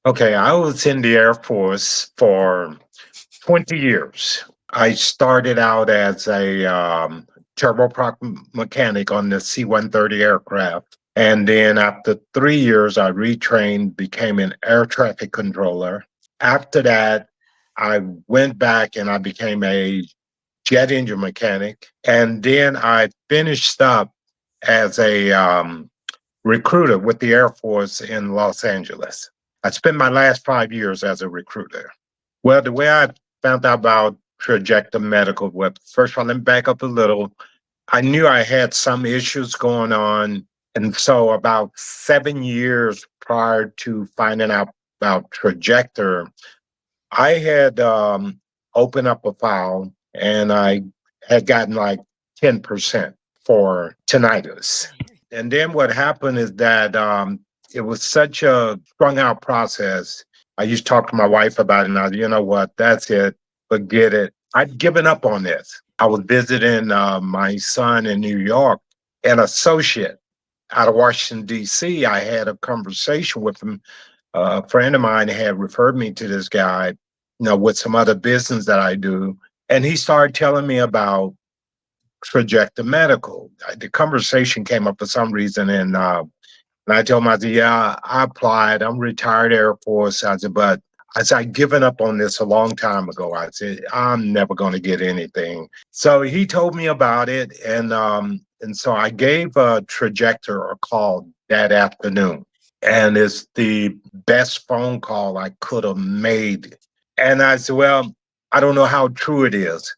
Okay, I was in the Air Force for 20 years. I started out as a turboprop mechanic on the C-130 aircraft. And then after 3 years, I retrained, became an air traffic controller. After that, I went back and I became a jet engine mechanic. And then I finished up as a recruiter with the Air Force in Los Angeles. I spent my last 5 years as a recruiter. Well, the way I found out about Trajector Medical, well, first of all, let me back up a little. I knew I had some issues going on. And so, about 7 years prior to finding out about Trajector, I had opened up a file and I had gotten like 10% for tinnitus. And then what happened is that it was such a strung out process. I used to talk to my wife about it, and I, you know what, that's it, forget it. I'd given up on this. I was visiting my son in New York, an associate out of Washington, D.C. I had a conversation with him. A friend of mine had referred me to this guy, with some other business that I do. And he started telling me about Trajector Medical. The conversation came up for some reason, and I told him, I said, yeah, I applied. I'm retired Air Force. I said, but I'd given up on this a long time ago. I said, I'm never going to get anything. So he told me about it, and so I gave Trajector a call that afternoon, and it's the best phone call I could have made. And I said, well, I don't know how true it is.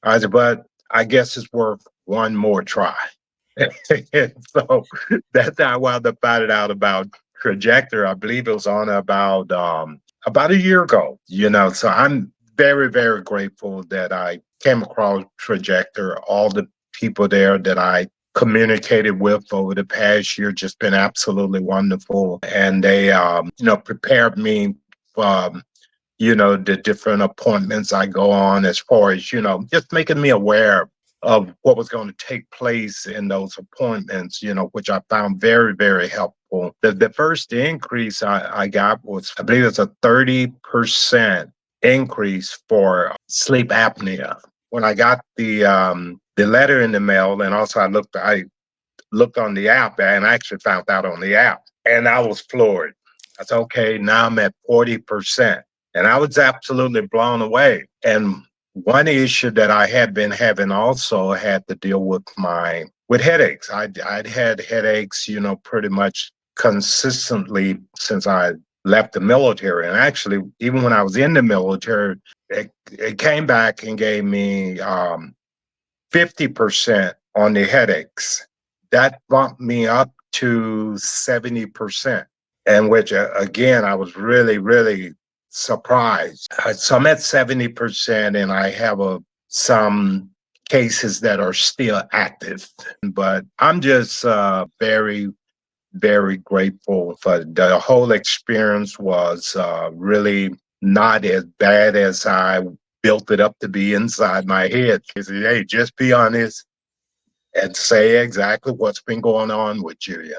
I said, but I guess it's worth one more try. And so that's how I wound up finding out about Trajector. I believe it was on about a year ago, So I'm very, very grateful that I came across Trajector. All the people there that I communicated with over the past year just been absolutely wonderful. And they prepared me for the different appointments I go on, as far as, just making me aware of what was going to take place in those appointments, which I found very, very helpful. The first increase I got was, I believe it's a 30% increase for sleep apnea. When I got the letter in the mail, and also I looked on the app, and I actually found out on the app, and I was floored. I said, okay, now I'm at 40%. And I was absolutely blown away. And one issue that I had been having also had to deal with headaches. I'd had headaches, pretty much consistently since I left the military. And actually, even when I was in the military, it came back and gave me 50% on the headaches. That bumped me up to 70%. And which, again, I was really, really surprised. So I'm at 70%, and I have some cases that are still active. But I'm just very, very grateful for the whole experience. Was really not as bad as I built it up to be inside my head. He said, hey, just be honest and say exactly what's been going on with you.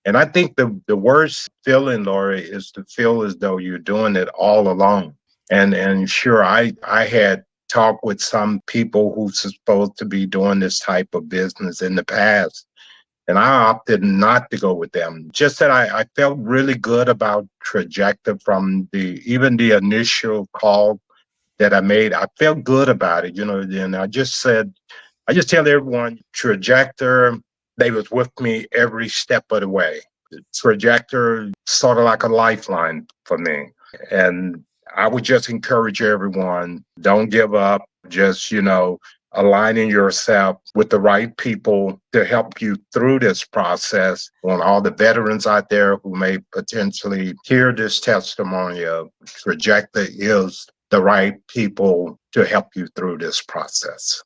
And I think the worst feeling, Lori, is to feel as though you're doing it all alone. And sure, I had talked with some people who's supposed to be doing this type of business in the past, and I opted not to go with them. Just that I felt really good about Trajector from even the initial call that I made. I felt good about it, and I just tell everyone, Trajector, they was with me every step of the way. Trajector sort of like a lifeline for me. And I would just encourage everyone, don't give up. Just, aligning yourself with the right people to help you through this process. On all the veterans out there who may potentially hear this testimonial, Trajector is the right people to help you through this process.